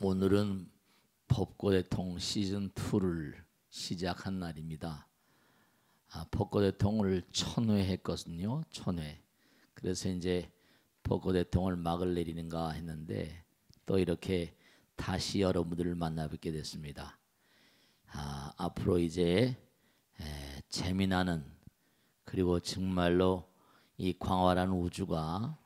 오늘은 법고대통 시즌2를 시작한 날입니다. 법고대통을 1000회 했거든요. 1000회. 그래서 이제 법고대통을 막을 내리는가 했는데 또 이렇게 다시 여러분들을 만나 뵙게 됐습니다. 앞으로 이제 재미나는, 그리고 정말로 이 광활한 우주가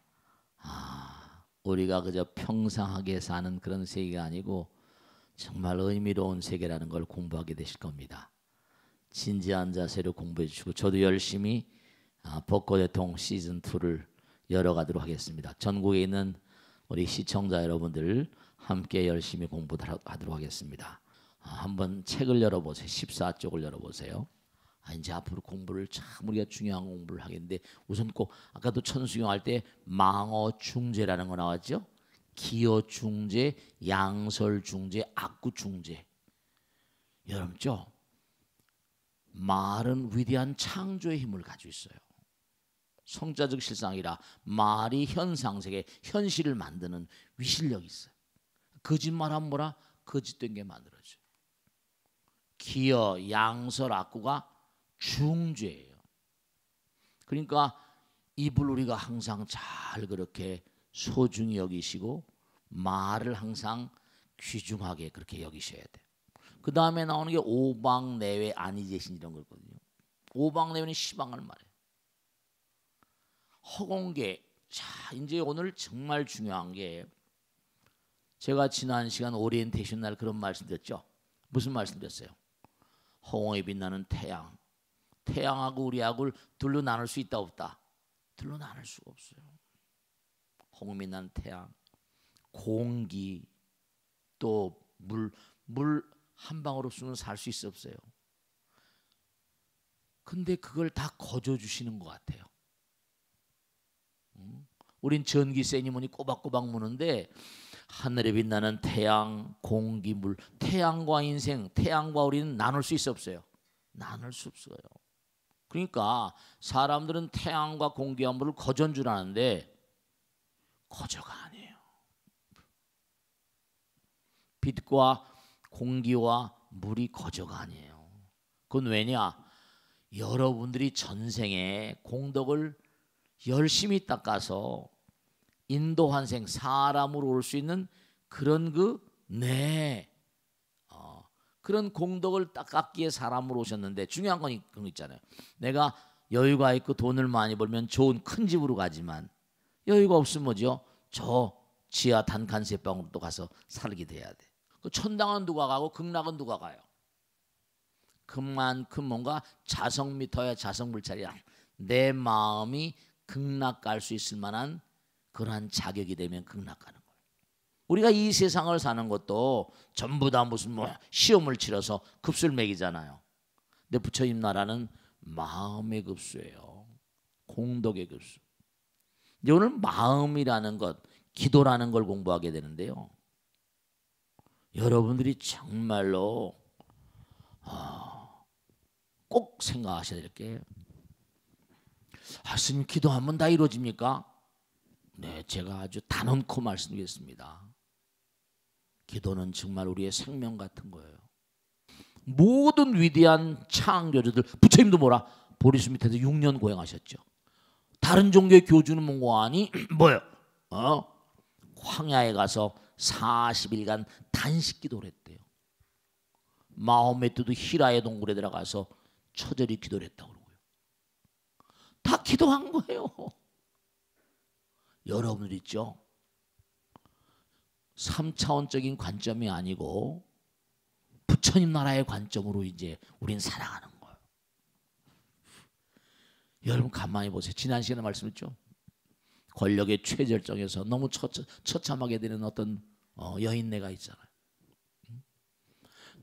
우리가 그저 평상하게 사는 그런 세계가 아니고 정말 의미로운 세계라는 걸 공부하게 되실 겁니다. 진지한 자세로 공부해 주시고 저도 열심히 법고대통 시즌2를 열어가도록 하겠습니다. 전국에 있는 우리 시청자 여러분들 함께 열심히 공부하도록 하겠습니다. 한번 책을 열어보세요. 14쪽을 열어보세요. 이제 앞으로 공부를 참 우리가 중요한 공부를 하겠는데, 우선 꼭 아까도 천수경 할 때 망어 중재라는 거 나왔죠. 기어 중재, 양설 중재, 악구 중재. 여러분죠, 말은 위대한 창조의 힘을 가지고 있어요. 성자적 실상이라 말이 현상세계, 현실을 만드는 위실력이 있어요. 거짓말하면 뭐라? 거짓된 게 만들어져요. 기어, 양설, 악구가 중죄예요. 그러니까 입을 우리가 항상 잘 그렇게 소중히 여기시고 말을 항상 귀중하게 그렇게 여기셔야 돼요. 그 다음에 나오는 게 오방내외 안이제신 이런 거거든요. 오방내외는 시방을 말해요. 허공계. 자, 이제 오늘 정말 중요한 게, 제가 지난 시간 오리엔테이션 날 그런 말씀 드렸죠. 무슨 말씀 드렸어요? 허공에 빛나는 태양. 태양하고 우리하고 둘로 나눌 수 있다 없다? 둘로 나눌 수가 없어요. 허공에 빛나는 태양, 공기, 또 물 한 방울 없으면 살 수 있어 없어요? 근데 그걸 다 거저 주시는 것 같아요. 우린 전기세 니머니 꼬박꼬박 무는데 하늘에 빛나는 태양, 공기, 물, 태양과 인생, 태양과 우리는 나눌 수 있어 없어요? 나눌 수 없어요. 그러니까 사람들은 태양과 공기와 물을 거저인 줄 아는데 거저가 아니에요. 빛과 공기와 물이 거저가 아니에요. 그건 왜냐? 여러분들이 전생에 공덕을 열심히 닦아서 인도환생, 사람으로 올 수 있는 그런 그런 공덕을 닦았기에 사람으로 오셨는데, 중요한 건 그런 거 있잖아요. 내가 여유가 있고 돈을 많이 벌면 좋은 큰 집으로 가지만 여유가 없으면 뭐죠? 저 지하 단칸세방으로 또 가서 살게 돼야 돼. 그 천당은 누가 가고 극락은 누가 가요? 그만큼 뭔가 자성미터야 자성불찰이야. 내 마음이 극락 갈 수 있을 만한 그러한 자격이 되면 극락 가는 거예요. 우리가 이 세상을 사는 것도 전부 다 무슨 시험을 치러서 급수를 매기잖아요. 근데 부처님 나라는 마음의 급수예요. 공덕의 급수. 이제 오늘 마음이라는 것, 기도라는 걸 공부하게 되는데요. 여러분들이 정말로 꼭 생각하셔야 될 게, 스님 기도하면 다 이루어집니까? 네, 제가 아주 단언코 말씀드리겠습니다. 기도는 정말 우리의 생명 같은 거예요. 모든 위대한 창조주들, 부처님도 뭐라? 보리수 밑에서 6년 고행하셨죠. 다른 종교의 교주는 뭔가 아니 뭐요? 황야에 가서 40일간 단식 기도를 했대요. 마호메트도 히라의 동굴에 들어가서 처절히 기도를 했다고 그러고요. 다 기도한 거예요. 여러분들 있죠? 3차원적인 관점이 아니고 부처님 나라의 관점으로 이제 우린 살아가는 거예요. 여러분 가만히 보세요. 지난 시간에 말씀했죠. 권력의 최절정에서 너무 처참하게 되는 어떤 여인네가 있잖아요.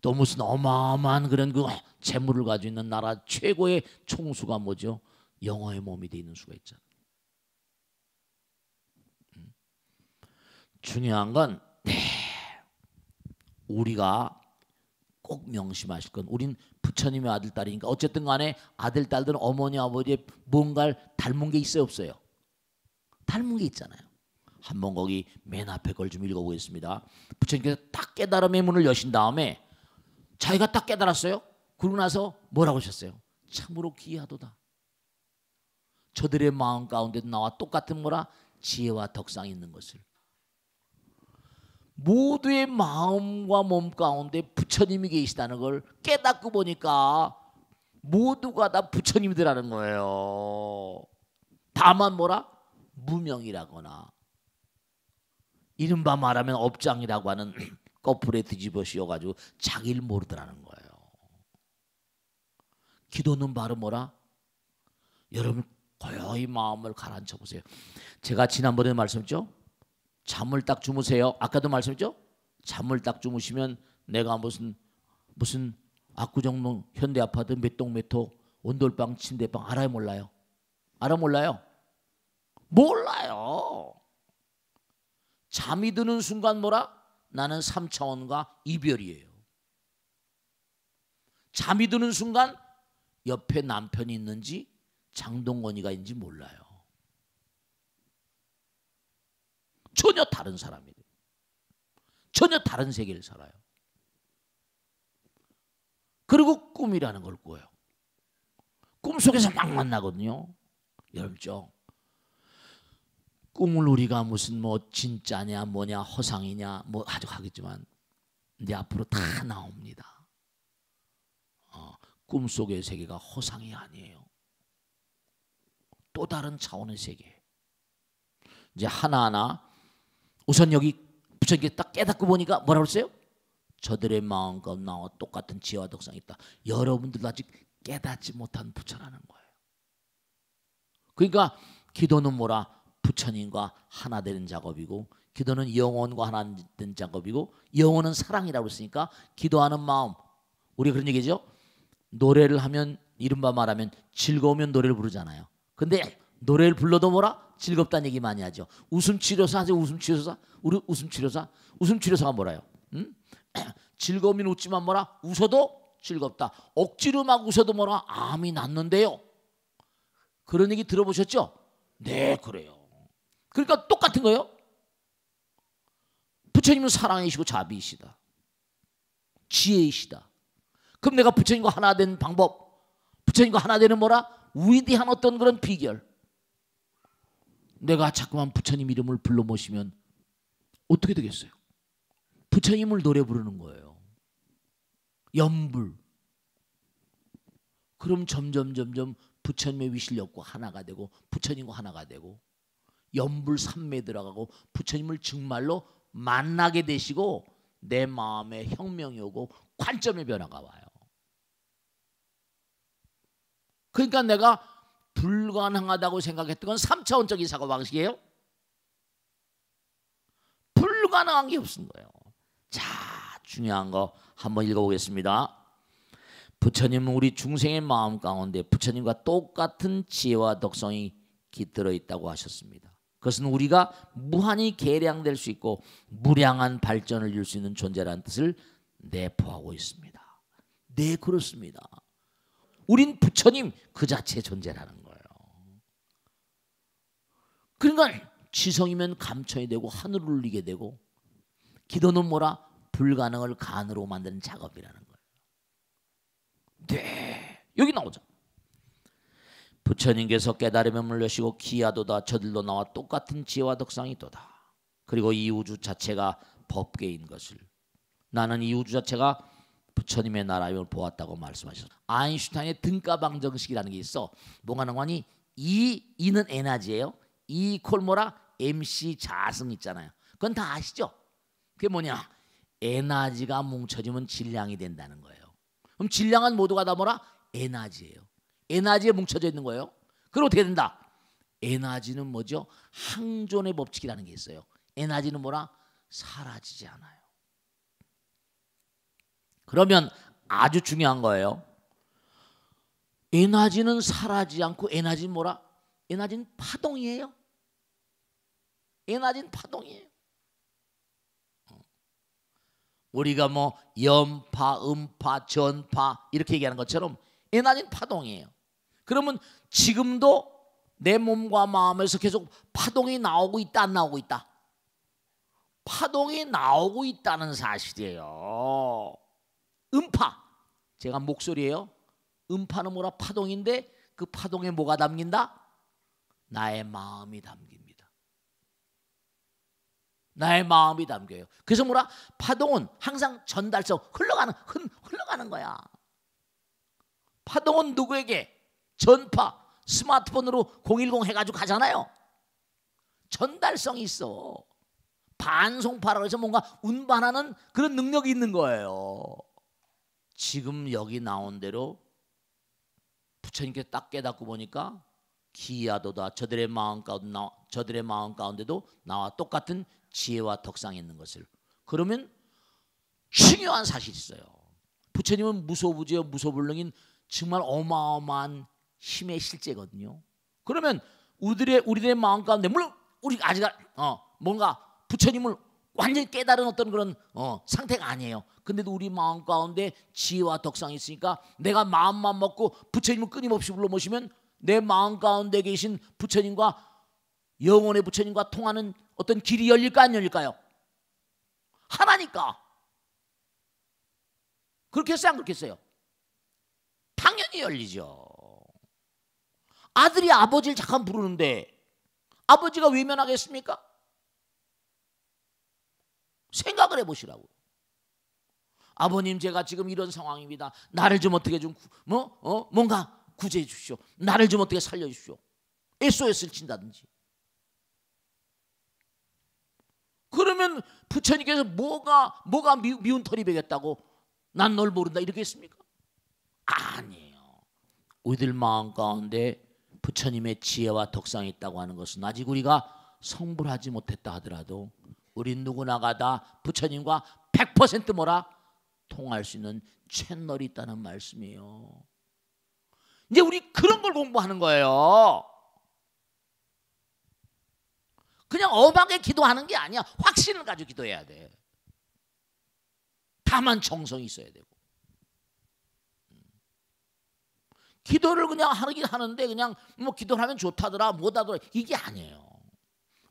또 무슨 어마어마한 그런 그 재물을 가지고 있는 나라 최고의 총수가 뭐죠? 영어의 몸이 돼 있는 수가 있잖아요. 중요한 건 우리가 꼭 명심하실 건, 우린 부처님의 아들 딸이니까 어쨌든 간에 아들 딸들은 어머니 아버지의 뭔가를 닮은 게 있어요 없어요? 닮은 게 있잖아요. 한번 거기 맨 앞에 걸 좀 읽어보겠습니다. 부처님께서 딱 깨달음의 문을 여신 다음에 자기가 딱 깨달았어요. 그러고 나서 뭐라고 하셨어요? 참으로 기이하도다. 저들의 마음 가운데도 나와 똑같은 뭐라? 지혜와 덕상이 있는 것을. 모두의 마음과 몸 가운데 부처님이 계시다는 걸 깨닫고 보니까 모두가 다 부처님이라는 거예요. 다만 뭐라? 무명이라거나 이른바 말하면 업장이라고 하는 거풀에 뒤집어 씌워가지고 자기를 모르더라는 거예요. 기도는 바로 뭐라? 여러분 고요히 마음을 가라앉혀 보세요. 제가 지난번에 말씀했죠? 잠을 딱 주무세요. 아까도 말씀했죠? 잠을 딱 주무시면 내가 무슨 압구정동 현대아파트 몇 동 몇 호 온돌방 침대방 알아요 몰라요? 알아 몰라요? 몰라요. 잠이 드는 순간 뭐라? 나는 3차원과 이별이에요. 잠이 드는 순간 옆에 남편이 있는지 장동건이가 있는지 몰라요. 전혀 다른 사람이에요. 전혀 다른 세계를 살아요. 그리고 꿈이라는 걸 꿔요. 꿈속에서 막 만나거든요. 여러분죠. 꿈을 우리가 무슨 뭐 진짜냐 뭐냐 허상이냐 뭐 아주 하겠지만 이제 앞으로 다 나옵니다. 꿈속의 세계가 허상이 아니에요. 또 다른 차원의 세계. 이제 하나하나 우선 여기 부처님께 딱 깨닫고 보니까 뭐라고 했어요? 저들의 마음 가운데 나와 똑같은 지혜와 덕상이 있다. 여러분들도 아직 깨닫지 못한 부처라는 거예요. 그러니까 기도는 뭐라? 부처님과 하나 되는 작업이고 기도는 영혼과 하나 되는 작업이고 영혼은 사랑이라고 했으니까 기도하는 마음 우리가 그런 얘기죠. 노래를 하면 이른바 말하면 즐거우면 노래를 부르잖아요. 근데 노래를 불러도 뭐라? 즐겁다는 얘기 많이 하죠. 웃음치료사 하죠. 웃음치료사. 우리 웃음치료사. 웃음치료사가 뭐라요? 즐거우면 웃지만 뭐라? 웃어도 즐겁다. 억지로 막 웃어도 뭐라? 암이 낫는데요. 그런 얘기 들어보셨죠? 네, 그래요. 그러니까 똑같은 거예요. 부처님은 사랑이시고 자비이시다. 지혜이시다. 그럼 내가 부처님과 하나 된 방법, 부처님과 하나 되는 뭐라? 위대한 어떤 그런 비결. 내가 자꾸만 부처님 이름을 불러 모시면 어떻게 되겠어요? 부처님을 노래 부르는 거예요. 연불. 그럼 점점 부처님의 위실력과 하나가 되고 부처님과 하나가 되고 연불 삼매에 들어가고 부처님을 정말로 만나게 되시고 내 마음에 혁명이 오고 관점의 변화가 와요. 그러니까 내가 불가능하다고 생각했던 건 3차원적인 사고방식이에요. 불가능한 게 없는 거예요. 자, 중요한 거 한번 읽어보겠습니다. 부처님은 우리 중생의 마음 가운데 부처님과 똑같은 지혜와 덕성이 깃들어 있다고 하셨습니다. 그것은 우리가 무한히 개량될 수 있고 무량한 발전을 이룰 수 있는 존재라는 뜻을 내포하고 있습니다. 네, 그렇습니다. 우린 부처님 그 자체의 존재라는 거예요. 그러니까 지성이면 감천이 되고 하늘을 울리게 되고 기도는 뭐라? 불가능을 가능으로 만드는 작업이라는 거예요. 네, 여기 나오죠. 부처님께서 깨달음에 물려시고 기하도다. 저들도 나와 똑같은 지혜와 덕상이 있도다. 그리고 이 우주 자체가 법계인 것을 나는 이 우주 자체가 부처님의 나라임을 보았다고 말씀하셨어요. 아인슈타인의 등가방 정식이라는 게 있어. 뭐가 나오니? E는 에너지예요. E 이퀄 뭐라? MC 자승 있잖아요. 그건 다 아시죠? 그게 뭐냐? 에너지가 뭉쳐지면 질량이 된다는 거예요. 그럼 질량은 모두가 다 뭐라? 에너지예요. 에너지에 뭉쳐져 있는 거예요. 그럼 어떻게 된다? 에너지는 뭐죠? 항존의 법칙이라는 게 있어요. 에너지는 뭐라? 사라지지 않아요. 그러면 아주 중요한 거예요. 에너지는 사라지지 않고 에너지는 뭐라? 에너지는 파동이에요. 에너지는 파동이에요. 우리가 뭐 연파, 음파, 전파 이렇게 얘기하는 것처럼 에너지는 파동이에요. 그러면 지금도 내 몸과 마음에서 계속 파동이 나오고 있다 안 나오고 있다? 파동이 나오고 있다는 사실이에요. 음파, 제가 목소리예요. 음파는 뭐라? 파동인데 그 파동에 뭐가 담긴다? 나의 마음이 담깁니다. 나의 마음이 담겨요. 그래서 뭐라? 파동은 항상 전달성, 흘러가는 거야. 파동은 누구에게? 전파, 스마트폰으로 010 해가지고 가잖아요. 전달성이 있어. 반송파라고 해서 뭔가 운반하는 그런 능력이 있는 거예요. 지금 여기 나온 대로 부처님께 딱 깨닫고 보니까 기야도다. 저들의 마음 가운데도 나와 똑같은 지혜와 덕상이 있는 것을. 그러면 중요한 사실이 있어요. 부처님은 무소부지요 무소불능인 정말 어마어마한 힘의 실제거든요. 그러면 우리들의 마음 가운데 물론 우리가 아직 뭔가 부처님을 완전히 깨달은 어떤 그런 상태가 아니에요. 근데도 우리 마음 가운데 지혜와 덕상이 있으니까 내가 마음만 먹고 부처님을 끊임없이 불러 모시면 내 마음 가운데 계신 부처님과 영혼의 부처님과 통하는 어떤 길이 열릴까 안 열릴까요? 하나니까. 그렇겠어요 안 그렇겠어요? 당연히 열리죠. 아들이 아버지를 잠깐 부르는데 아버지가 외면하겠습니까? 생각을 해보시라고. 아버님 제가 지금 이런 상황입니다. 나를 좀 어떻게 좀 뭔가 구제해 주십시오. 나를 좀 어떻게 살려주십시오. SOS를 친다든지. 그러면 부처님께서 뭐가 미운 털이 베겠다고 난 널 모른다 이렇게 했습니까? 아니에요. 우리들 마음 가운데 부처님의 지혜와 덕상이 있다고 하는 것은 아직 우리가 성불하지 못했다 하더라도 우리 누구나가 다 부처님과 100% 뭐라? 통할 수 있는 채널이 있다는 말씀이에요. 이제 우리 그런 걸 공부하는 거예요. 그냥 엄하게 기도하는 게 아니야. 확신을 가지고 기도해야 돼. 다만 정성이 있어야 되고. 기도를 그냥 하긴 하는데 그냥 뭐 기도를 하면 좋다더라 못하더라 이게 아니에요.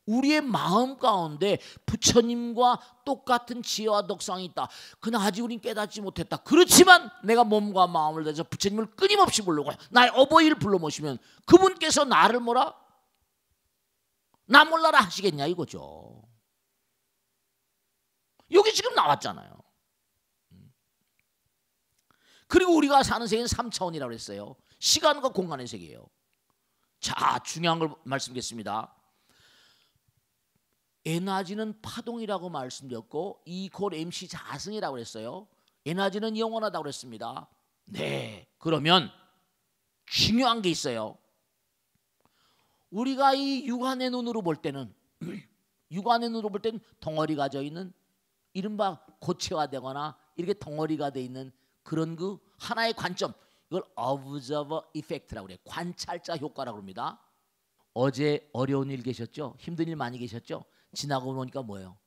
우리의 마음 가운데 부처님과 똑같은 지혜와 덕상이 있다. 그냥 아직 우린 깨닫지 못했다. 그렇지만 내가 몸과 마음을 다해서 부처님을 끊임없이 부르고 나의 어버이를 불러 모시면 그분께서 나를 뭐라? 나 몰라라 하시겠냐 이거죠. 여기 지금 나왔잖아요. 그리고 우리가 사는 세계는 3차원이라고 했어요. 시간과 공간의 세계예요. 자, 중요한 걸 말씀드리겠습니다. 에너지는 파동이라고 말씀드렸고 E=MC 자승이라고 했어요. 에너지는 영원하다고 그랬습니다. 네, 그러면 중요한 게 있어요. 우리가 이 육안의 눈으로 볼 때는 육안의 눈으로 볼 때는 덩어리가 져 있는 이른바 고체화되거나 이렇게 덩어리가 돼 있는 그런 그 하나의 관점, 이걸 observer effect라고 그래요. 관찰자 효과라고 합니다. 어제 어려운 일 계셨죠? 힘든 일 많이 계셨죠? 지나고 보니까 뭐예요?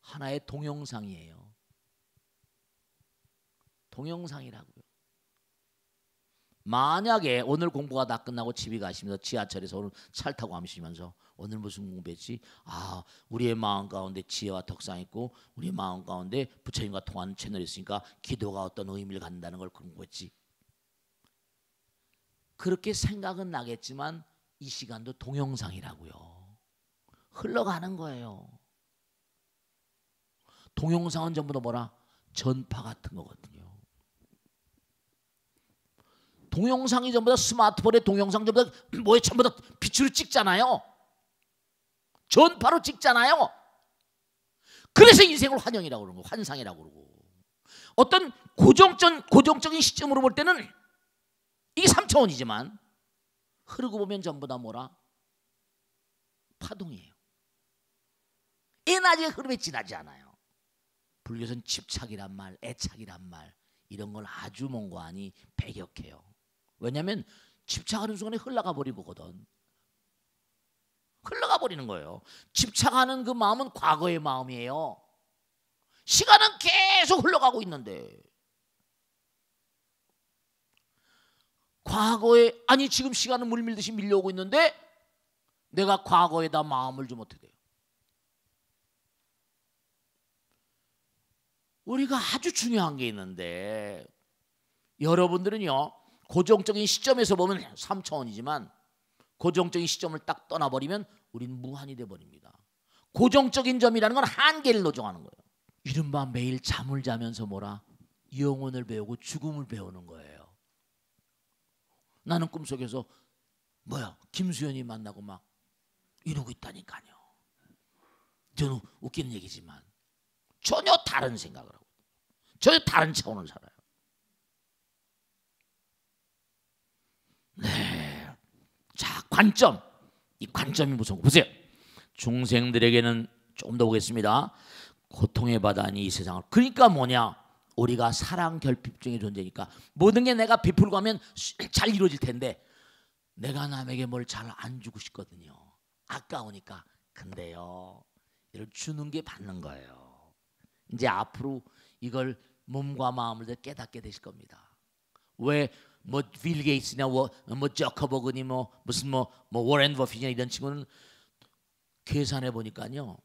하나의 동영상이에요. 동영상이라고요. 만약에 오늘 공부가 다 끝나고 집에 가시면서 지하철에서 오늘 차를 타고 가시면서 오늘 무슨 공부했지? 아, 우리의 마음 가운데 지혜와 덕상이 있고 우리의 마음 가운데 부처님과 통하는 채널이 있으니까 기도가 어떤 의미를 갖는다는 걸 공부했지. 그렇게 생각은 나겠지만 이 시간도 동영상이라고요. 흘러가는 거예요. 동영상은 전부 다 뭐라? 전파 같은 거거든요. 동영상이 전부 다 스마트폰의 동영상 전부 다 뭐에 전부 다 빛으로 찍잖아요. 전파로 찍잖아요. 그래서 인생을 환영이라고 그러고 환상이라고 그러고 어떤 고정적인 시점으로 볼 때는 이게 3차원이지만 흐르고 보면 전부 다 뭐라? 파동이에요. 에너지의 흐름에 지나지 않아요. 불교에서는 집착이란 말, 애착이란 말 이런 걸 아주 몽고하니 배격해요. 왜냐하면 집착하는 순간에 흘러가 버리거든. 흘러가 버리는 거예요. 집착하는 그 마음은 과거의 마음이에요. 시간은 계속 흘러가고 있는데 과거에 아니 지금 시간은 물밀듯이 밀려오고 있는데 내가 과거에다 마음을 좀 어떻게 돼요? 우리가 아주 중요한 게 있는데 여러분들은요 고정적인 시점에서 보면 3차원이지만 고정적인 시점을 딱 떠나버리면 우린 무한이 돼버립니다. 고정적인 점이라는 건 한계를 노정하는 거예요. 이른바 매일 잠을 자면서 뭐라? 영혼을 배우고 죽음을 배우는 거예요. 나는 꿈속에서 뭐야 김수현이 만나고 막 이러고 있다니까요. 저는 웃기는 얘기지만 전혀 다른 생각을 하고 전혀 다른 차원을 살아요. 네, 자 관점. 이 관점이 무슨 거 보세요. 중생들에게는 조금 더 보겠습니다. 고통의 바다니 이 세상을. 그러니까 뭐냐? 우리가 사랑 결핍증의 존재니까 모든 게 내가 베풀고 하면 잘 이루어질 텐데 내가 남에게 뭘 잘 안 주고 싶거든요. 아까우니까. 근데요, 이걸 주는 게 받는 거예요. 이제 앞으로 이걸 몸과 마음을 깨닫게 되실 겁니다. 왜 뭐 빌 게이츠냐 뭐 저커버그니 무슨 워렌 버핏이냐 이런 친구는 계산해 보니까요.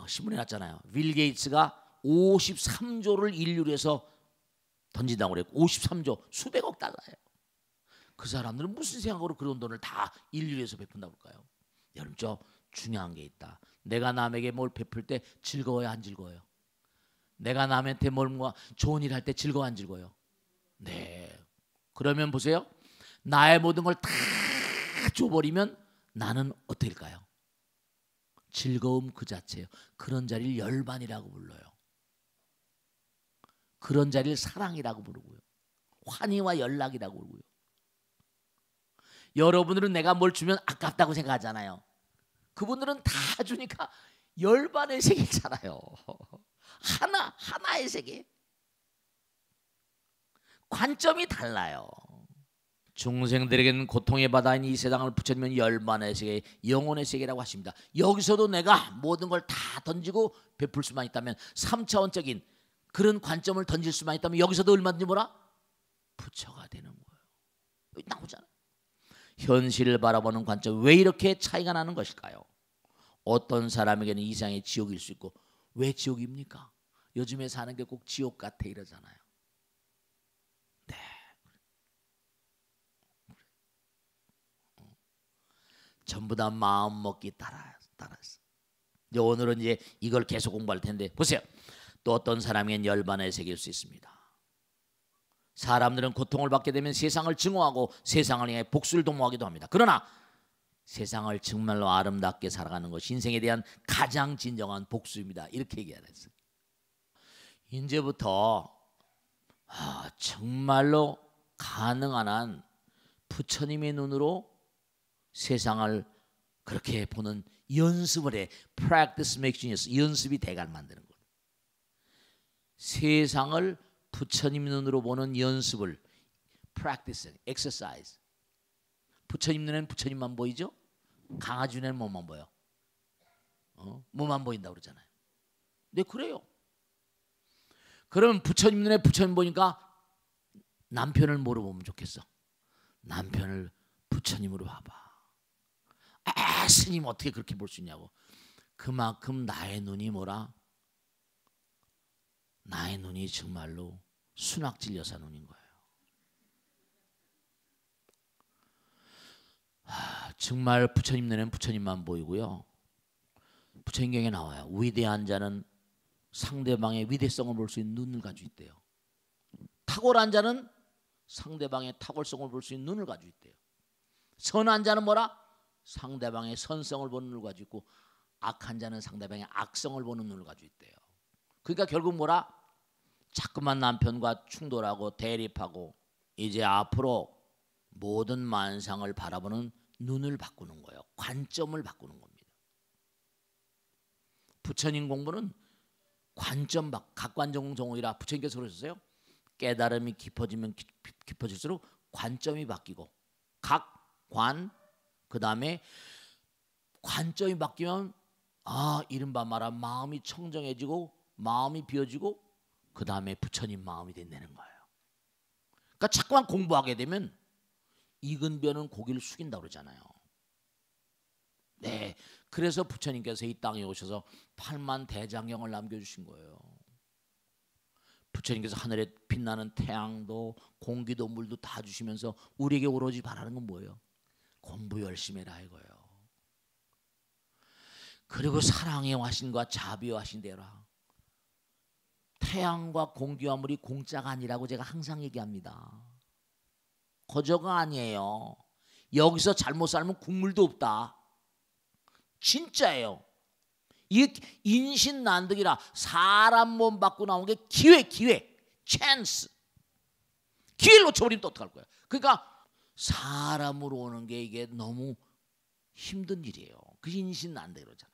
신문에 났잖아요. 빌 게이츠가 53조를 인류를 해서 던진다고 그랬고 53조 수백억 달러예요. 그 사람들은 무슨 생각으로 그런 돈을 다 인류를 해서 베푼다고 할까요? 여러분 저 중요한 게 있다. 내가 남에게 뭘 베풀 때 즐거워요 안 즐거워요? 내가 남한테 뭔가 좋은 일 할 때 즐거워 안 즐거워요? 네. 그러면 보세요. 나의 모든 걸 다 줘버리면 나는 어떻게 될까요? 즐거움 그 자체예요. 그런 자리를 열반이라고 불러요. 그런 자리를 사랑이라고 부르고요. 환희와 연락이라고 부르고요. 여러분들은 내가 뭘 주면 아깝다고 생각하잖아요. 그분들은 다 주니까 열반의 세계를 살아요. 하나의 세계. 관점이 달라요. 중생들에게는 고통의 바다인 이 세상을 부처님은 열반의 세계, 영혼의 세계라고 하십니다. 여기서도 내가 모든 걸 다 던지고 베풀 수만 있다면 3차원적인 그런 관점을 던질 수만 있다면 여기서도 얼마든지 뭐라? 부처가 되는 거예요. 여기 나오잖아요. 현실을 바라보는 관점 왜 이렇게 차이가 나는 것일까요? 어떤 사람에게는 이 세상이 지옥일 수 있고 왜 지옥입니까? 요즘에 사는 게 꼭 지옥 같아 이러잖아요. 네. 전부 다 마음 먹기 따라서. 이제 오늘은 이제 이걸 계속 공부할 텐데 보세요. 또 어떤 사람에겐 열반의 세계일 수 있습니다. 사람들은 고통을 받게 되면 세상을 증오하고 세상을 향해 복수를 도모하기도 합니다. 그러나 세상을 정말로 아름답게 살아가는 것이 인생에 대한 가장 진정한 복수입니다. 이렇게 얘기하랬어요. 이제부터 정말로 가능한 한 부처님의 눈으로 세상을 그렇게 보는 연습을 해. Practice makes genius. 연습이 대가를 만드는 거예요. 세상을 부처님 눈으로 보는 연습을 practice, exercise. 부처님 눈에는 부처님만 보이죠? 강아지 눈에는 뭐만 보여? 뭐만 보인다고 그러잖아요. 네, 그래요. 그러면 부처님 눈에 부처님 보니까 남편을 뭐로 보면 좋겠어? 남편을 부처님으로 봐봐. 스님 어떻게 그렇게 볼 수 있냐고. 그만큼 나의 눈이 뭐라? 나의 눈이 정말로 순학질 여사 눈인 거예요. 정말 부처님 눈에는 부처님만 보이고요. 부처님경에 나와요. 위대한 자는 상대방의 위대성을 볼 수 있는 눈을 가지고 있대요. 탁월한 자는 상대방의 탁월성을 볼 수 있는 눈을 가지고 있대요. 선한 자는 뭐라? 상대방의 선성을 보는 눈을 가지고 있고 악한 자는 상대방의 악성을 보는 눈을 가지고 있대요. 그러니까 결국 뭐라? 자꾸만 남편과 충돌하고 대립하고 이제 앞으로 모든 만상을 바라보는 눈을 바꾸는 거예요. 관점을 바꾸는 겁니다. 부처님 공부는 관점 각관정 정오이라 부처님께서 그러셨어요. 깨달음이 깊어지면 깊어질수록 관점이 바뀌고 각관 그 다음에 관점이 바뀌면 이른바 말하면 마음이 청정해지고 마음이 비어지고 그 다음에 부처님 마음이 된다는 거예요. 그러니까 자꾸만 공부하게 되면 익은 벼는 고기를 숙인다고 그러잖아요. 네, 그래서 부처님께서 이 땅에 오셔서 8만 대장경을 남겨주신 거예요. 부처님께서 하늘에 빛나는 태양도 공기도 물도 다 주시면서 우리에게 오로지 바라는 건 뭐예요? 공부 열심히 해라 이거예요. 그리고 사랑의 화신과 자비의 화신 되라. 태양과 공기와 물이 공짜가 아니라고 제가 항상 얘기합니다. 거저가 아니에요. 여기서 잘못 살면 국물도 없다. 진짜예요. 이게 인신난득이라 사람 몸 받고 나온 게 기회, 찬스. 기회를 놓쳐버리면 또 어떡할 거야. 그러니까 사람으로 오는 게 이게 너무 힘든 일이에요. 그 인신난득 이러잖아.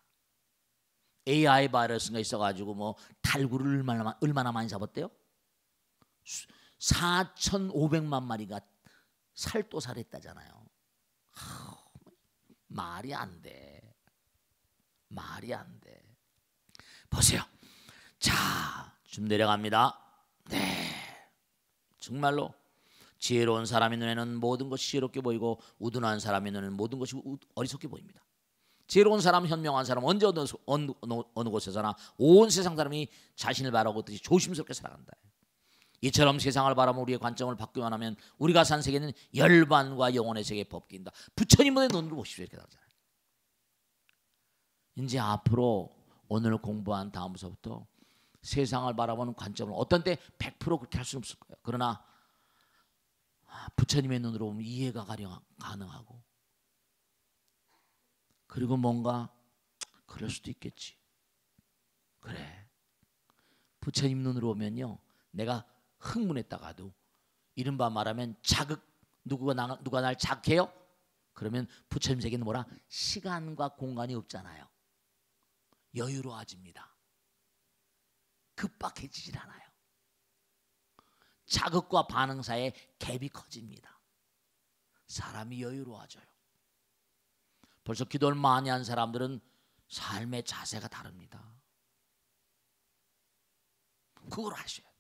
AI 바이러스가 있어가지고 뭐 탈구를 얼마나 많이 잡았대요? 4,500만 마리가 살도살했다잖아요. 말이 안 돼. 말이 안 돼. 보세요. 자, 좀 내려갑니다. 네, 정말로 지혜로운 사람의 눈에는 모든 것이 지혜롭게 보이고 우둔한 사람의 눈에는 모든 것이 어리석게 보입니다. 지혜로운 사람, 현명한 사람 언제 어느 곳에서나 온 세상 사람이 자신을 바라보듯이 조심스럽게 살아간다. 이처럼 세상을 바라보면 우리의 관점을 바꾸기만 하면 우리가 산 세계는 열반과 영혼의 세계에 벗긴다. 부처님의 눈으로 보십시오. 이렇게 나오잖아요. 이제 앞으로 오늘 공부한 다음부터 세상을 바라보는 관점을 어떤 때 100% 그렇게 할 수는 없을 거예요. 그러나 부처님의 눈으로 보면 이해가 가능하고, 그리고 뭔가 그럴 수도 있겠지. 그래, 부처님 눈으로 보면요, 내가 흥분했다가도 이른바 말하면 자극, 누가 날 자극해요? 그러면 부처님 세계는 뭐라? 시간과 공간이 없잖아요. 여유로워집니다. 급박해지질 않아요. 자극과 반응 사이에 갭이 커집니다. 사람이 여유로워져요. 벌써 기도를 많이 한 사람들은 삶의 자세가 다릅니다. 그걸 아셔야 돼요.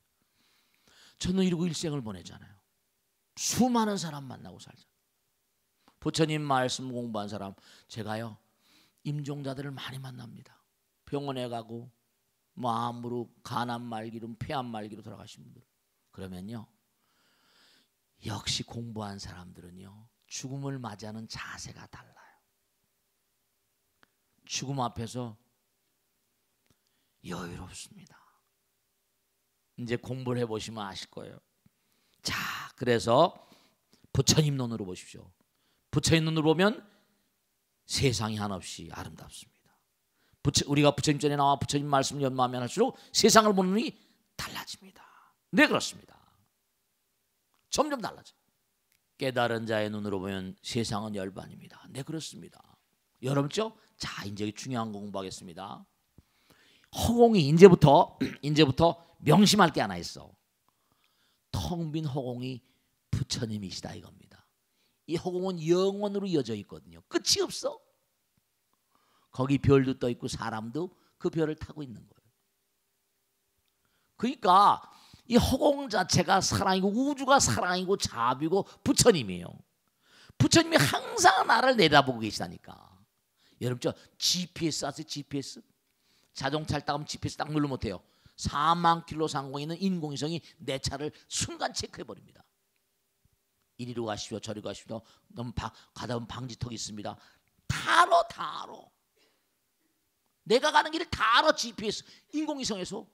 저는 이러고 일생을 보내잖아요. 수많은 사람 만나고 살잖아요. 부처님 말씀 공부한 사람, 제가요 임종자들을 많이 만납니다. 병원에 가고 암으로 간암 말기로 폐암 말기로 돌아가신 분들, 그러면요 역시 공부한 사람들은요 죽음을 맞이하는 자세가 달라요. 죽음 앞에서 여유롭습니다. 이제 공부를 해보시면 아실 거예요. 자, 그래서 부처님 눈으로 보십시오. 부처님 눈으로 보면 세상이 한없이 아름답습니다. 우리가 부처님 전에 나와 부처님 말씀을 연마하면 할수록 세상을 보는 눈이 달라집니다. 네, 그렇습니다. 점점 달라져요. 깨달은 자의 눈으로 보면 세상은 열반입니다. 네, 그렇습니다. 여러분죠? 자, 이제 중요한 거 공부하겠습니다. 허공이 이제부터 명심할 게 하나 있어. 텅 빈 허공이 부처님이시다 이겁니다. 이 허공은 영원으로 이어져 있거든요. 끝이 없어. 거기 별도 떠 있고 사람도 그 별을 타고 있는 거예요. 그러니까 이 허공 자체가 사랑이고 우주가 사랑이고 자비고 부처님이에요. 부처님이 항상 나를 내다보고 계시다니까. 여러분 저 GPS 아세요? GPS? 자동차를 타면 GPS 딱 누르면 못해요. 4만 킬로 상공에 있는 인공위성이 내 차를 순간 체크해버립니다. 이리로 가십시오, 저리로 가십시오. 너무 가다 보면 방지턱이 있습니다. 다 알아. 내가 가는 길을 다 알아. GPS 인공위성에서.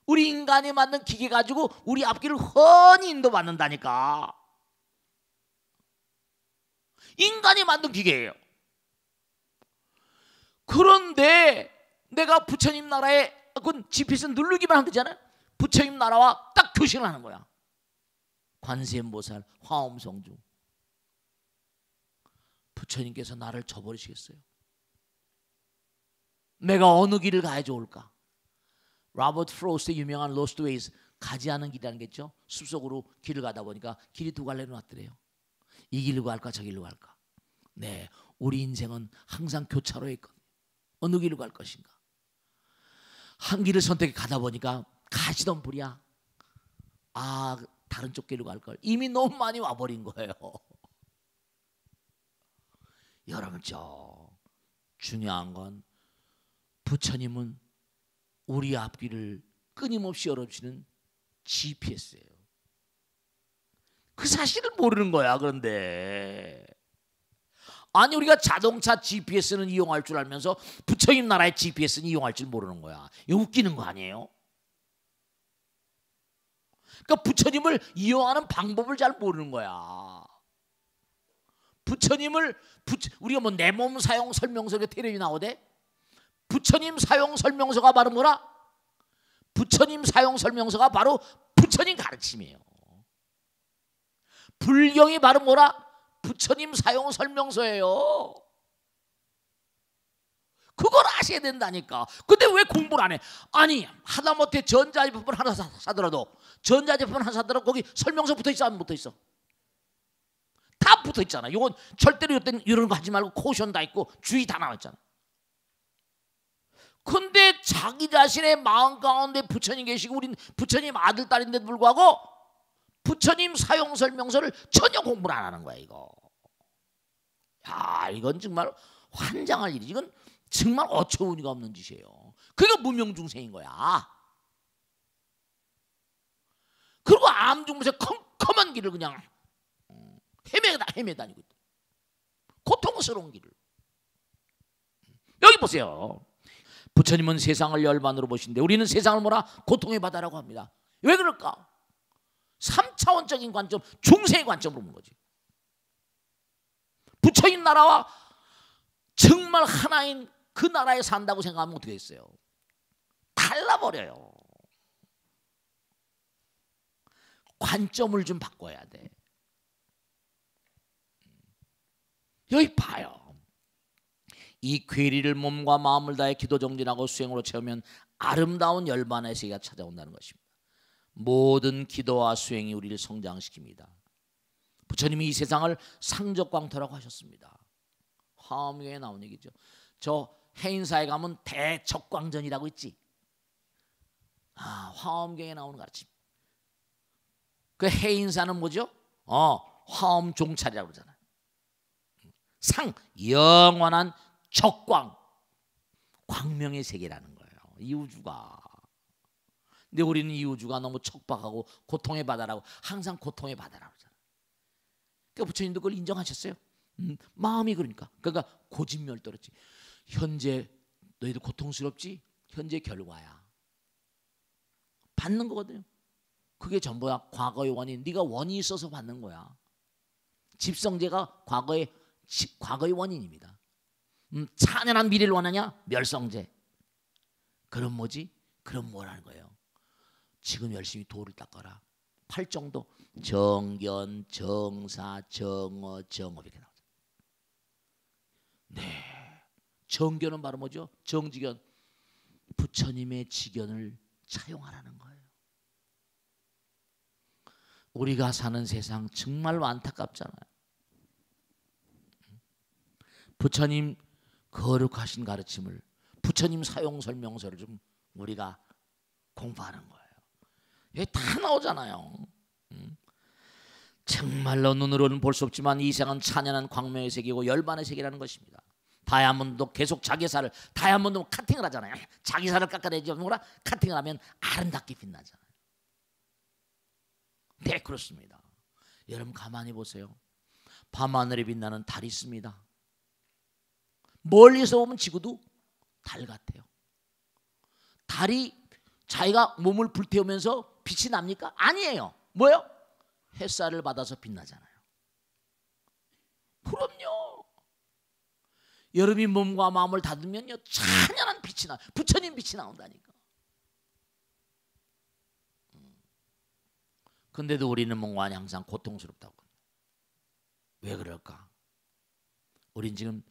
우리 인간이 만든 기계 가지고 우리 앞길을 훤히 인도받는다니까. 인간이 만든 기계예요. 그런데 내가 부처님 나라에 그건 GPS 누르기만 하면 되잖아요. 부처님 나라와 딱 교신을 하는 거야. 관세음보살, 화엄성주. 부처님께서 나를 저버리시겠어요? 내가 어느 길을 가야 좋을까? 로버트 프로스트의 유명한 로스트 웨이즈, 가지 않은 길이라는 게 있죠. 숲속으로 길을 가다 보니까 길이 두 갈래로 났더래요. 이 길로 갈까 저 길로 갈까. 네, 우리 인생은 항상 교차로에 있거든요. 어느 길로 갈 것인가. 한 길을 선택해 가다 보니까 가시던 불이야. 다른 쪽 길로 갈 걸. 이미 너무 많이 와버린 거예요. 여러분 중요한 건 부처님은 우리 앞길을 끊임없이 열어주시는 GPS예요. 그 사실을 모르는 거야. 그런데 아니 우리가 자동차 GPS는 이용할 줄 알면서 부처님 나라의 GPS는 이용할 줄 모르는 거야. 이거 웃기는 거 아니에요? 그러니까 부처님을 이용하는 방법을 잘 모르는 거야. 부처님을 우리가 뭐 내 몸 사용 설명서 텔레비 나오대. 부처님 사용 설명서가 바로 뭐라? 부처님 사용 설명서가 바로 부처님 가르침이에요. 불경이 바로 뭐라? 부처님 사용 설명서예요. 그걸 아셔야 된다니까. 근데 왜 공부를 안 해? 아니 하다못해 전자제품을 하나 사더라도 전자제품을 하나 사더라도 거기 설명서 붙어있어 안 붙어있어? 다 붙어있잖아. 이건 절대로 이런 거 하지 말고 코션 다 있고 주의 다 나와있잖아. 근데 자기 자신의 마음 가운데 부처님 계시고 우린 부처님 아들 딸인데도 불구하고 부처님 사용 설명서를 전혀 공부를 안 하는 거야. 이거 야 이건 정말 환장할 일이지. 이건 정말 어처구니가 없는 짓이에요. 그게 무명중생인 거야. 그리고 암중무새 컴컴한 길을 그냥 헤매다니고 있다. 고통스러운 길을. 여기 보세요. 부처님은 세상을 열반으로 보시는데 우리는 세상을 뭐라? 고통의 바다라고 합니다. 왜 그럴까? 3차원적인 관점, 중생의 관점으로 보는 거지. 부처님 나라와 정말 하나인 그 나라에 산다고 생각하면 어떻게 됐어요? 달라버려요. 관점을 좀 바꿔야 돼. 여기 봐요. 이 괴리를 몸과 마음을 다해 기도 정진하고 수행으로 채우면 아름다운 열반의 세계가 찾아온다는 것입니다. 모든 기도와 수행이 우리를 성장시킵니다. 부처님이 이 세상을 상적광토라고 하셨습니다. 화엄경에 나온 얘기죠. 저 해인사에 가면 대적광전이라고 있지. 화엄경에 나오는 가르침. 그 해인사는 뭐죠? 화엄종찰이라고 그러잖아요. 영원한 적광, 광명의 세계라는 거예요. 이 우주가. 근데 우리는 이 우주가 너무 척박하고 고통의 바다라고 항상 고통의 바다라고 그러잖아요. 그러니까 부처님도 그걸 인정하셨어요. 마음이 그러니까 고진멸도랬지. 현재 너희들 고통스럽지? 현재 결과야. 받는 거거든요. 그게 전부야. 과거의 원인. 네가 원인이 있어서 받는 거야. 집성제가 과거의 원인입니다. 찬연한 미래를 원하냐? 멸성제. 그럼 뭐지? 그럼 뭐라는 거예요? 지금 열심히 도를 닦아라. 8정도 정견, 정사, 정어, 정업 이렇게 나오죠. 네, 정견은 바로 뭐죠? 정지견. 부처님의 지견을 차용하라는 거예요. 우리가 사는 세상 정말로 안타깝잖아요. 부처님 거룩하신 가르침을, 부처님 사용 설명서를 좀 우리가 공부하는 거예요. 여기 다 나오잖아요. 정말로 눈으로는 볼 수 없지만 이 세상은 찬연한 광명의 세계고 열반의 세계라는 것입니다. 다이아몬드도 계속 자기살을, 다이아몬드 카팅을 하잖아요. 자기살을 깎아내지 뭐라 카팅을 하면 아름답게 빛나잖아요. 네, 그렇습니다. 여러분 가만히 보세요. 밤하늘에 빛나는 달이 있습니다. 멀리서 보면 지구도 달 같아요. 달이 자기가 몸을 불태우면서 빛이 납니까? 아니에요. 뭐예요? 햇살을 받아서 빛나잖아요. 그럼요. 여러분이 몸과 마음을 닫으면요 찬연한 빛이 나. 부처님 빛이 나온다니까. 근데도 우리는 뭔가 항상 고통스럽다고. 왜 그럴까? 우린 지금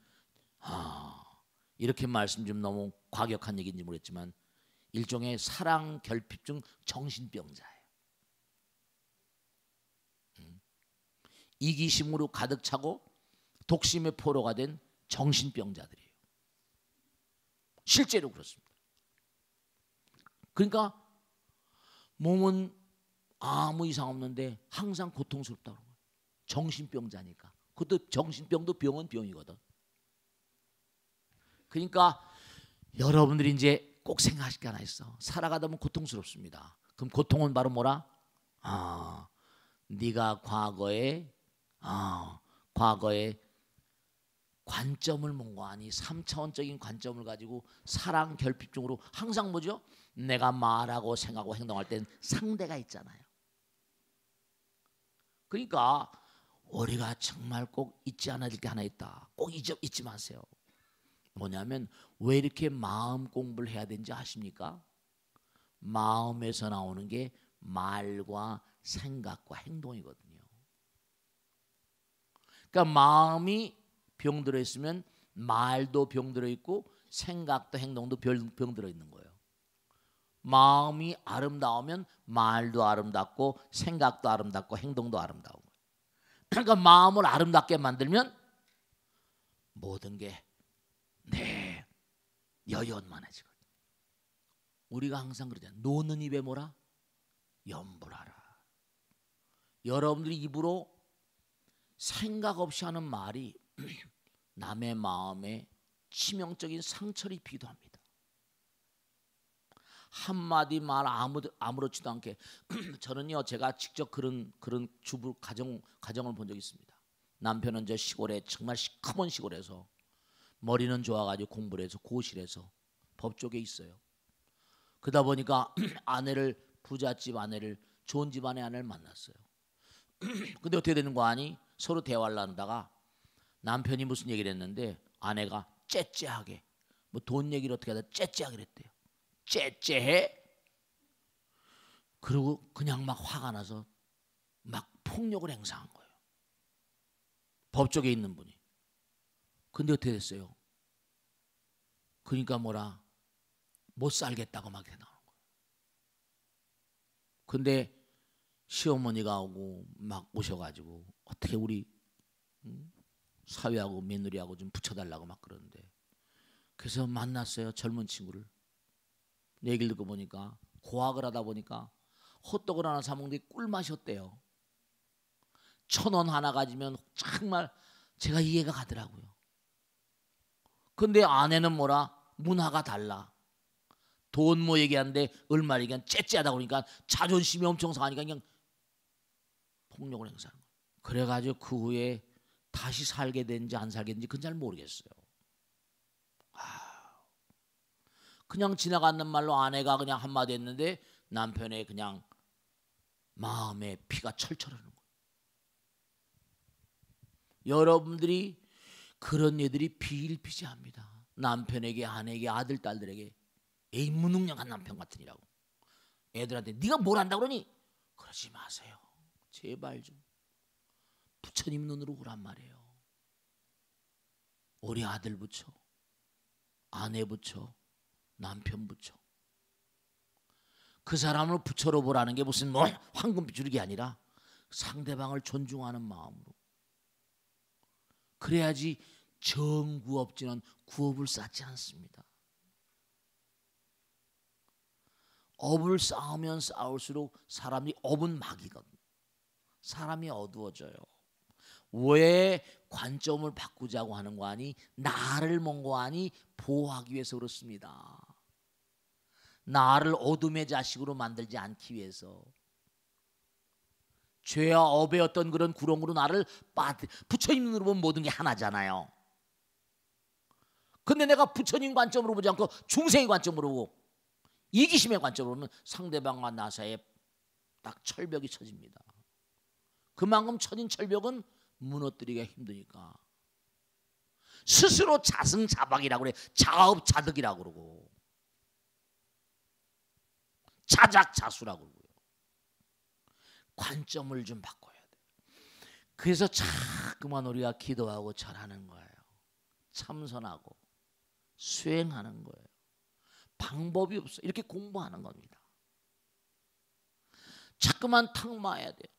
이렇게 말씀 좀 너무 과격한 얘기인지 모르겠지만 일종의 사랑 결핍증 정신병자예요. 이기심으로 가득 차고 독심의 포로가 된 정신병자들이에요. 실제로 그렇습니다. 그러니까 몸은 아무 이상 없는데 항상 고통스럽다고. 정신병자니까. 그것도 정신병도 병은 병이거든. 그러니까 여러분들이 이제 꼭 생각하실 게 하나 있어. 살아가다 보면 고통스럽습니다. 그럼 고통은 바로 뭐라? 네가 과거에 관점을 몽고하니 3차원적인 관점을 가지고 사랑 결핍증으로 항상 뭐죠? 내가 말하고 생각하고 행동할 땐 상대가 있잖아요. 그러니까 우리가 정말 꼭 잊지 않아야 될 게 하나 있다. 꼭 잊지 마세요. 뭐냐면 왜 이렇게 마음 공부를 해야 되는지 아십니까? 마음에서 나오는 게 말과 생각과 행동이거든요. 그러니까 마음이 병들어 있으면 말도 병들어 있고 생각도 행동도 병들어 있는 거예요. 마음이 아름다우면 말도 아름답고 생각도 아름답고 행동도 아름다운 거예요. 그러니까 마음을 아름답게 만들면 모든 게 여연만해지거든요. 우리가 항상 그러잖아요. 노는 입에 뭐라? 염불하라. 여러분들이 입으로 생각 없이 하는 말이 남의 마음에 치명적인 상처를 입히기도 합니다. 한마디 말 아무렇지도 않게 저는요, 제가 직접 그런 주부 가정을 본 적이 있습니다. 남편은 저 시골에 정말 시커먼 시골에서 머리는 좋아가지고 공부를 해서 고실에서 법 쪽에 있어요. 그러다 보니까 부잣집 아내를 좋은 집안의 아내를 만났어요. 근데 어떻게 되는 거 아니? 서로 대화를 나누다가 남편이 무슨 얘기를 했는데 아내가 째째하게 뭐 돈 얘기를 어떻게 하다 째째하게 그랬대요. 째째해? 그리고 그냥 막 화가 나서 막 폭력을 행사한 거예요. 법 쪽에 있는 분이. 근데 어떻게 됐어요? 그러니까 뭐라 못 살겠다고 막 나오는 거예요. 근데 시어머니가 오고 막 오셔가지고 어떻게 우리 사위하고 며느리하고 좀 붙여달라고 막 그러는데, 그래서 만났어요. 젊은 친구를. 얘기를 듣고 보니까 고학을 하다 보니까 호떡을 하나 사 먹는데 꿀맛이었대요. 1,000원 하나 가지면 정말 제가 이해가 가더라고요. 근데 아내는 뭐라? 문화가 달라. 돈 뭐 얘기하는데 얼마 얘기한 째째하다 그러니까 자존심이 엄청 상하니까 그냥 폭력을 행사하는 거예요. 그래가지고 그 후에 다시 살게 된지 안 살게 된지 그건 잘 모르겠어요. 그냥 지나가는 말로 아내가 그냥 한마디 했는데 남편의 그냥 마음에 피가 철철 흐르는 거예요. 여러분들이 그런 애들이 비일비재합니다. 남편에게, 아내에게, 아들, 딸들에게 에이 무능력한 남편 같으니라고. 애들한테 네가 뭘 한다 그러니? 그러지 마세요. 제발 좀. 부처님 눈으로 보란 말이에요. 우리 아들 부처, 아내 부처, 남편 부처. 그 사람을 부처로 보라는 게 무슨 뭐 황금 주는 게 아니라 상대방을 존중하는 마음으로. 그래야지 정구업지는 구업을 쌓지 않습니다. 업을 쌓으면 쌓을수록 사람이 업은 막이거든요. 사람이 어두워져요. 왜 관점을 바꾸자고 하는 거 아니? 나를 몽고하니 보호하기 위해서 그렇습니다. 나를 어둠의 자식으로 만들지 않기 위해서. 죄와 업의 어떤 그런 구렁으로 나를 부처님 눈으로 보면 모든 게 하나잖아요. 근데 내가 부처님 관점으로 보지 않고 중생의 관점으로 보고 이기심의 관점으로 보면 상대방과 나 사이에 딱 철벽이 쳐집니다. 그만큼 쳐진 철벽은 무너뜨리기가 힘드니까 스스로 자승자박이라고 그래. 자업자득이라고 그러고 자작자수라고 그러고요. 관점을 좀 바꿔야 돼. 그래서 자꾸만 우리가 기도하고 절하는 거예요. 참선하고 수행하는 거예요. 방법이 없어. 이렇게 공부하는 겁니다. 자꾸만 탁마해야 돼요.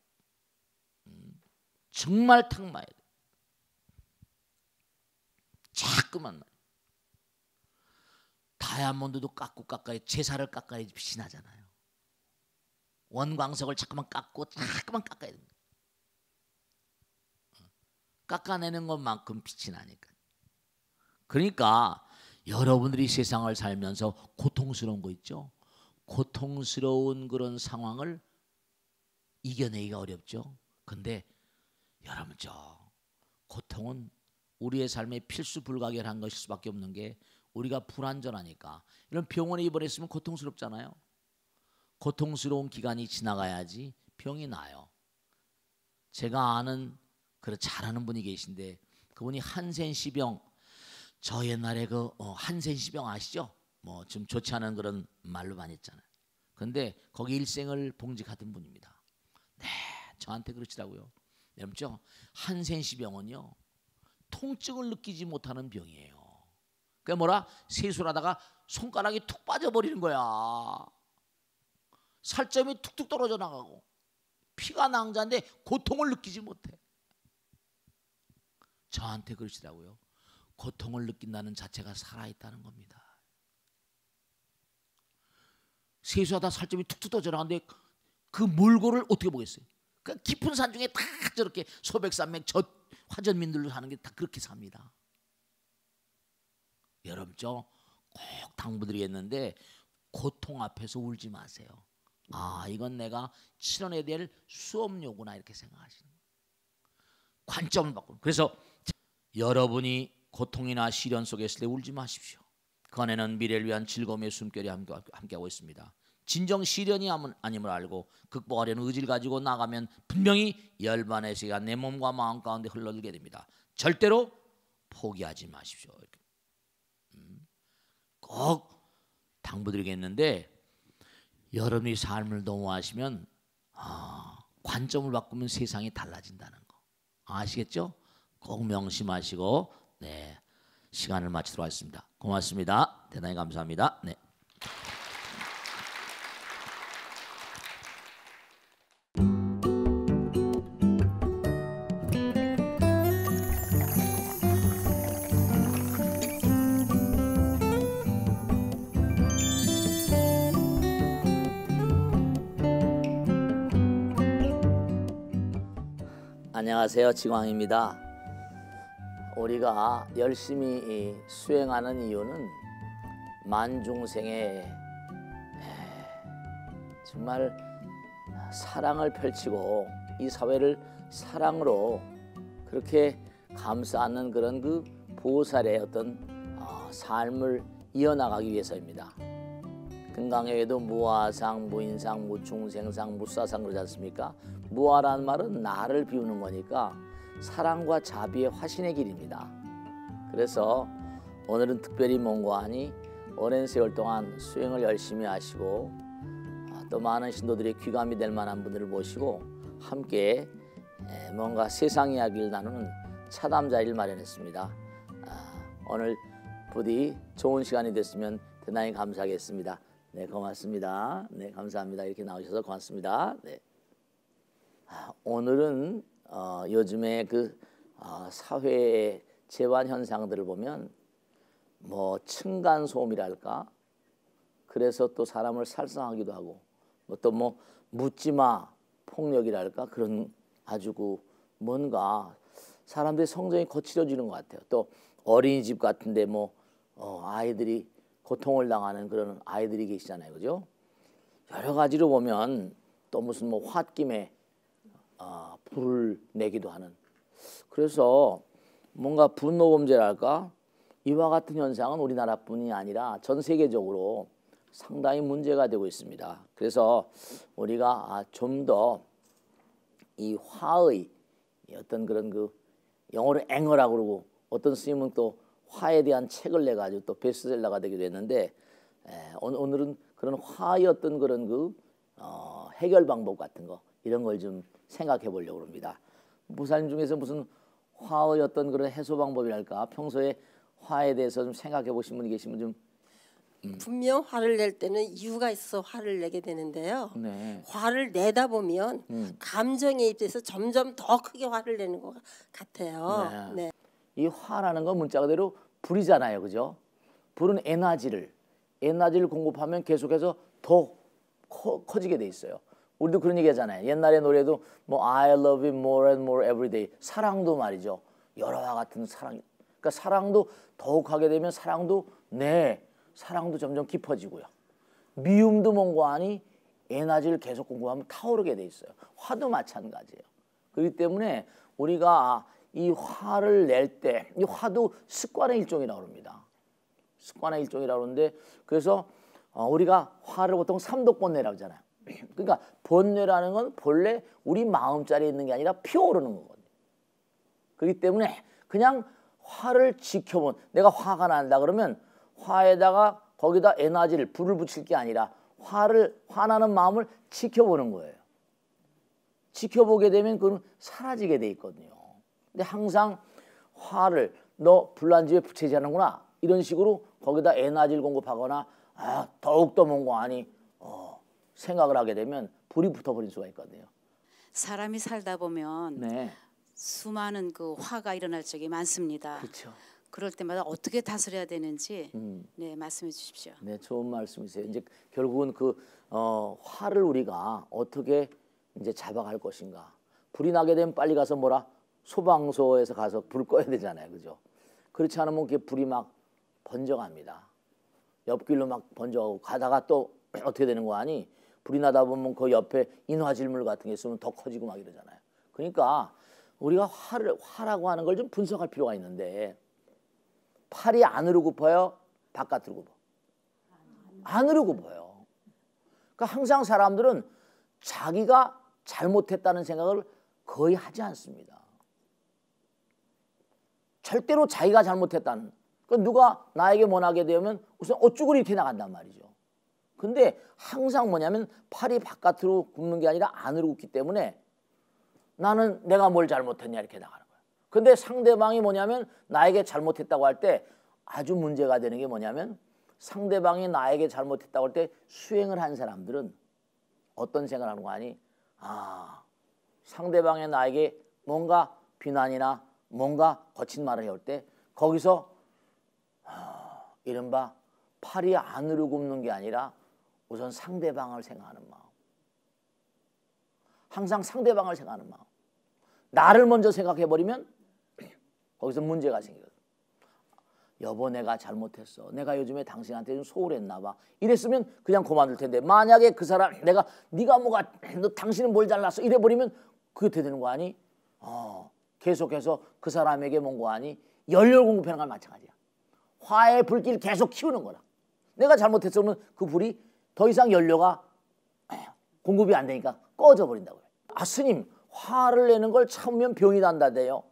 정말 탁마해야 돼요. 자꾸만. 다이아몬드도 깎고 깎아야, 제사를 깎아야지 빛이 나잖아요. 원광석을 자꾸만 자꾸만 깎아야 됩니다. 깎아내는 것만큼 빛이 나니까. 그러니까 여러분들이 세상을 살면서 고통스러운 거 있죠? 고통스러운 그런 상황을 이겨내기가 어렵죠. 근데 여러분, 고통은 우리의 삶에 필수 불가결한 것일 수밖에 없는 게 우리가 불안전하니까. 이런 병원에 입원했으면 고통스럽잖아요. 고통스러운 기간이 지나가야지 병이 나요. 제가 아는 잘하는 분이 계신데 그분이 한센시병, 저 옛날에 한센시병 아시죠? 뭐 좀 좋지 않은 그런 말로 많이 했잖아요. 근데 거기 일생을 봉직하던 분입니다. 네, 저한테 그러시더라고요. 여러분, 한센시병은요 통증을 느끼지 못하는 병이에요. 그게 뭐라? 세수를 하다가 손가락이 툭 빠져버리는 거야. 살점이 툭툭 떨어져 나가고 피가 낭자인데 고통을 느끼지 못해. 저한테 그러시더라고요. 고통을 느낀다는 자체가 살아있다는 겁니다. 세수하다 살점이 툭툭 떨어져 나가는데 그 몰골을 어떻게 보겠어요? 그 깊은 산 중에 다 저렇게 소백산맥 저 화전민들로 사는 게 다 그렇게 삽니다. 여러분, 꼭 당부드리겠는데 고통 앞에서 울지 마세요. 아, 이건 내가 치러내야 될 수업료구나 이렇게 생각하시는 거예요. 관점을 바꾸는. 그래서 여러분이 고통이나 시련 속에 있을 때 울지 마십시오. 그 안에는 미래를 위한 즐거움의 숨결이 함께하고 있습니다. 진정 시련이 아님을 알고 극복하려는 의지를 가지고 나가면 분명히 열반의 세계가 내 몸과 마음 가운데 흘러들게 됩니다. 절대로 포기하지 마십시오. 꼭 당부드리겠는데 여러분이 삶을 도모하시면 관점을 바꾸면 세상이 달라진다는 거 아시겠죠? 꼭 명심하시고 네, 시간을 마치도록 하겠습니다. 고맙습니다. 대단히 감사합니다. 네. 안녕하세요. 지광입니다. 우리가 열심히 수행하는 이유는 만중생에 정말 사랑을 펼치고 이 사회를 사랑으로 그렇게 감싸 안는 그런 그 보살의 어떤 삶을 이어나가기 위해서입니다. 금강경에도 무아상, 무인상, 무충생상, 무사상 그러지 않습니까? 무아라는 말은 나를 비우는 거니까 사랑과 자비의 화신의 길입니다. 그래서 오늘은 특별히 몽고하니 오랜 세월 동안 수행을 열심히 하시고 또 많은 신도들의 귀감이 될 만한 분들을 모시고 함께 뭔가 세상 이야기를 나누는 차담 자리를 마련했습니다. 오늘 부디 좋은 시간이 됐으면 대단히 감사하겠습니다. 네, 고맙습니다. 네, 감사합니다. 이렇게 나오셔서 고맙습니다. 네. 오늘은 요즘에 그 사회의 재환 현상들을 보면 뭐 층간 소음이랄까, 그래서 또 사람을 살상하기도 하고, 또 뭐 묻지마 폭력이랄까, 그런 아주 그 뭔가 사람들의 성정이 거칠어지는 것 같아요. 또 어린이집 같은데 뭐 아이들이 고통을 당하는 그런 아이들이 계시잖아요, 그죠? 여러 가지로 보면 또 무슨 뭐 홧김에 불을 내기도 하는, 그래서 뭔가 분노범죄랄까, 이와 같은 현상은 우리나라뿐이 아니라 전 세계적으로 상당히 문제가 되고 있습니다. 그래서 우리가 좀 더 이 화의 어떤 그런 그 영어로 앵어라고 그러고, 어떤 스님은 또 화에 대한 책을 내 가지고 또 베스트셀러가 되기도 했는데, 오늘은 그런 화의 어떤 그런 그 해결 방법 같은 거, 이런 걸 좀 생각해 보려고 합니다. 부사님 중에서 무슨 화의 어떤 그런 해소 방법이랄까, 평소에 화에 대해서 좀 생각해 보신 분이 계시면 좀. 분명 화를 낼 때는 이유가 있어서 화를 내게 되는데요. 네. 화를 내다 보면 감정에 입돼서 점점 더 크게 화를 내는 것 같아요. 네. 네. 이 화라는 건 문자 그대로 불이잖아요, 그죠? 불은 에너지를 공급하면 계속해서 더 커지게 돼 있어요. 우리도 그런 얘기 하잖아요. 옛날에 노래도 뭐 I love you more and more every day, 사랑도 말이죠, 여러와 같은 사랑. 그러니까 그러니까 사랑도 더욱 하게 되면 사랑도 점점 깊어지고요. 미움도 뭔고하니 에너지를 계속 공급하면 타오르게 돼 있어요. 화도 마찬가지예요. 그렇기 때문에 우리가 이 화를 낼 때 이 화도 습관의 일종이라고 합니다. 습관의 일종이라고 하는데 그래서 우리가 화를 보통 삼독번뇌라고 하잖아요. 그러니까 번뇌라는 건 본래 우리 마음자리에 있는 게 아니라 피어오르는 거거든요. 그렇기 때문에 그냥 화를 지켜본 내가 화가 난다 그러면 화에다가 거기다 에너지를 불을 붙일 게 아니라 화나는 마음을 지켜보는 거예요. 지켜보게 되면 그건 사라지게 돼 있거든요. 근데 항상 화를 너 불난 집에 부채지 하는구나 이런 식으로 거기다 에너지를 공급하거나 더욱더 뭔가 아니 생각을 하게 되면 불이 붙어버릴 수가 있거든요. 사람이 살다 보면 네. 수많은 그 화가 일어날 적이 많습니다. 그렇죠. 그럴 때마다 어떻게 다스려야 되는지 네, 말씀해 주십시오. 네, 좋은 말씀이세요. 이제 결국은 그 화를 우리가 어떻게 이제 잡아갈 것인가. 불이 나게 되면 빨리 가서 소방서에서 가서 불 꺼야 되잖아요, 그죠? 그렇지 않으면 그게 불이 막 번져갑니다. 옆길로 막 번져가고 가다가 또 어떻게 되는 거 아니? 불이 나다 보면 그 옆에 인화질물 같은 게 있으면 더 커지고 막 이러잖아요. 그러니까 우리가 화라고 하는 걸 좀 분석할 필요가 있는데 팔이 안으로 굽어요? 바깥으로 굽어? 안으로 굽어요. 그러니까 항상 사람들은 자기가 잘못했다는 생각을 거의 하지 않습니다. 절대로 자기가 잘못했다는. 그러니까 누가 나에게 원하게 되면 우선 어쭈구리 이렇게 나간단 말이죠. 근데 항상 뭐냐면 팔이 바깥으로 굽는 게 아니라 안으로 굽기 때문에 나는 내가 뭘 잘못했냐 이렇게 나가는 거예요. 근데 상대방이 뭐냐면 나에게 잘못했다고 할 때 아주 문제가 되는 게 뭐냐면 상대방이 나에게 잘못했다고 할 때 수행을 한 사람들은 어떤 생각을 하는 거 아니? 상대방이 나에게 뭔가 비난이나 뭔가 거친 말을 해올 때 거기서 이른바 팔이 안으로 굽는 게 아니라 우선 상대방을 생각하는 마음. 항상 상대방을 생각하는 마음. 나를 먼저 생각해버리면 거기서 문제가 생기거든. 여보 내가 잘못했어. 내가 요즘에 당신한테 좀 소홀했나 봐. 이랬으면 그냥 그만둘 텐데 만약에 그 사람 네가 뭐가 너 당신은 뭘 잘났어 이래버리면 그게 어떻게 되는 거 아니? 계속해서 그 사람에게 뭔가 아니? 연료를 공급하는 건 마찬가지야. 화의 불길 계속 키우는 거라. 내가 잘못했어 그러면 그 불이 더 이상 연료가 공급이 안 되니까 꺼져 버린다고요. 스님 화를 내는 걸 참으면 병이 난다대요.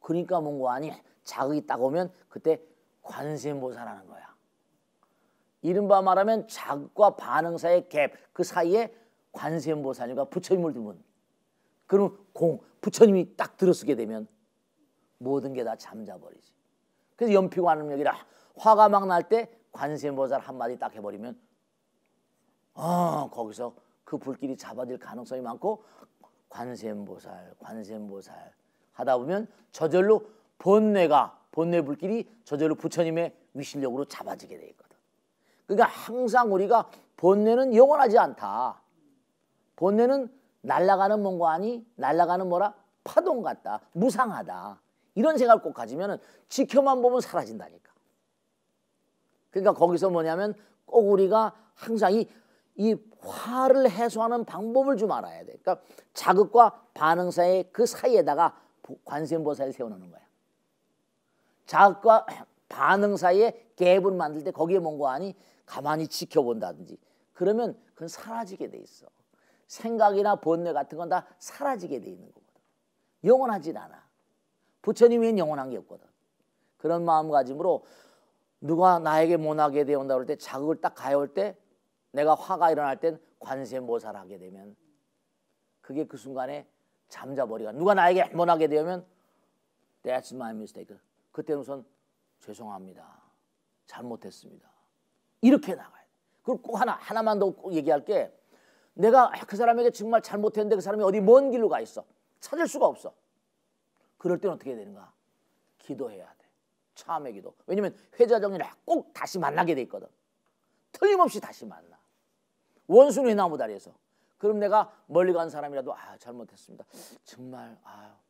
그러니까 뭔가 아니 자극이 딱 오면 그때 관세음보살하는 거야. 이른바 말하면 자극과 반응 사이의 갭 그 사이에 관세음보살님과 부처님을 두면 그럼 부처님이 딱 들어서게 되면 모든 게 다 잠자버리지. 그래서 연피관음력이라 화가 막 날 때 관세음보살 한마디 딱 해버리면 거기서 그 불길이 잡아질 가능성이 많고 관세음보살 하다 보면 저절로 번뇌 불길이 저절로 부처님의 위실력으로 잡아지게 돼 있거든. 그러니까 항상 우리가 번뇌는 영원하지 않다. 번뇌는 날아가는 뭔가 아니 날아가는 파동 같다. 무상하다. 이런 생각을 꼭 가지면 지켜만 보면 사라진다니까. 그러니까 거기서 뭐냐면 꼭 우리가 항상 이 화를 해소하는 방법을 좀 알아야 돼. 그러니까 자극과 반응 사이의 그 사이에다가 관세음보살을 세워놓는 거야. 자극과 반응 사이에 갭을 만들 때 거기에 뭔가 아니 가만히 지켜본다든지 그러면 그건 사라지게 돼 있어. 생각이나 번뇌 같은 건 다 사라지게 돼 있는 거거든. 영원하진 않아. 부처님은 영원한 게 없거든. 그런 마음가짐으로 누가 나에게 못하게 되온다고 할 때 자극을 딱 가해올 때 내가 화가 일어날 땐 관세음보살 하게 되면 그게 그 순간에 잠자버리가 누가 나에게 못하게 되면 That's my mistake. 그때는 우선 죄송합니다. 잘못했습니다. 이렇게 나가야 돼. 그리고 꼭 하나만 더 꼭 얘기할게. 내가 그 사람에게 정말 잘못했는데 그 사람이 어디 먼 길로 가 있어. 찾을 수가 없어. 그럴 때는 어떻게 해야 되는가? 기도해야 돼. 참회 기도. 왜냐면 회자정리를 꼭 다시 만나게 돼 있거든. 틀림없이 다시 만나. 원수는 나무다리에서. 그럼 내가 멀리 간 사람이라도 잘못했습니다. 정말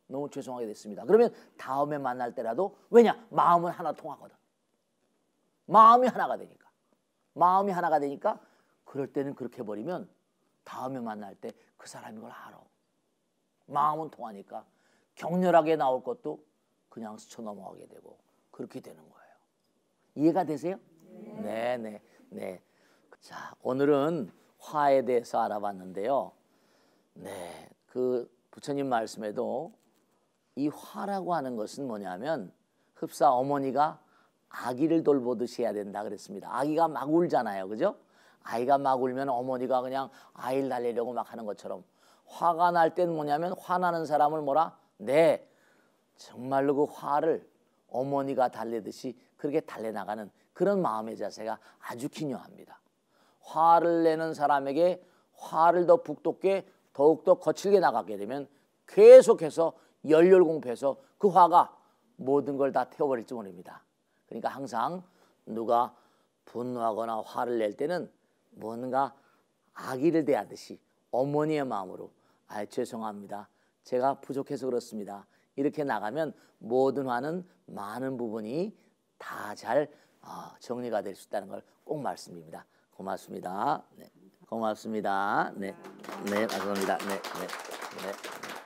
너무 죄송하게 됐습니다. 그러면 다음에 만날 때라도 왜냐? 마음은 하나 통하거든. 마음이 하나가 되니까. 마음이 하나가 되니까 그럴 때는 그렇게 해버리면 다음에 만날 때 그 사람이 그걸 알아. 마음은 통하니까 격렬하게 나올 것도 그냥 스쳐 넘어가게 되고 그렇게 되는 거예요. 이해가 되세요? 네. 자, 오늘은 화에 대해서 알아봤는데요. 네, 그 부처님 말씀에도 이 화라고 하는 것은 뭐냐면 흡사 어머니가 아기를 돌보듯이 해야 된다 그랬습니다. 아기가 막 울잖아요, 그죠? 아이가 막 울면 어머니가 그냥 아이를 달래려고 막 하는 것처럼 화가 날 때는 뭐냐면 화나는 사람을 뭐라? 네, 정말로 그 화를 어머니가 달래듯이 그렇게 달래나가는 그런 마음의 자세가 아주 기묘합니다. 화를 내는 사람에게 화를 더 북돋게 더욱더 거칠게 나가게 되면 계속해서 열렬공포해서 그 화가 모든 걸 다 태워버릴지 모릅니다. 그러니까 항상 누가 분노하거나 화를 낼 때는 뭔가 아기를 대하듯이 어머니의 마음으로 죄송합니다. 제가 부족해서 그렇습니다. 이렇게 나가면 모든 화는 많은 부분이 다 잘 정리가 될 수 있다는 걸 꼭 말씀드립니다. 고맙습니다. 네, 고맙습니다. 네, 감사합니다. 네.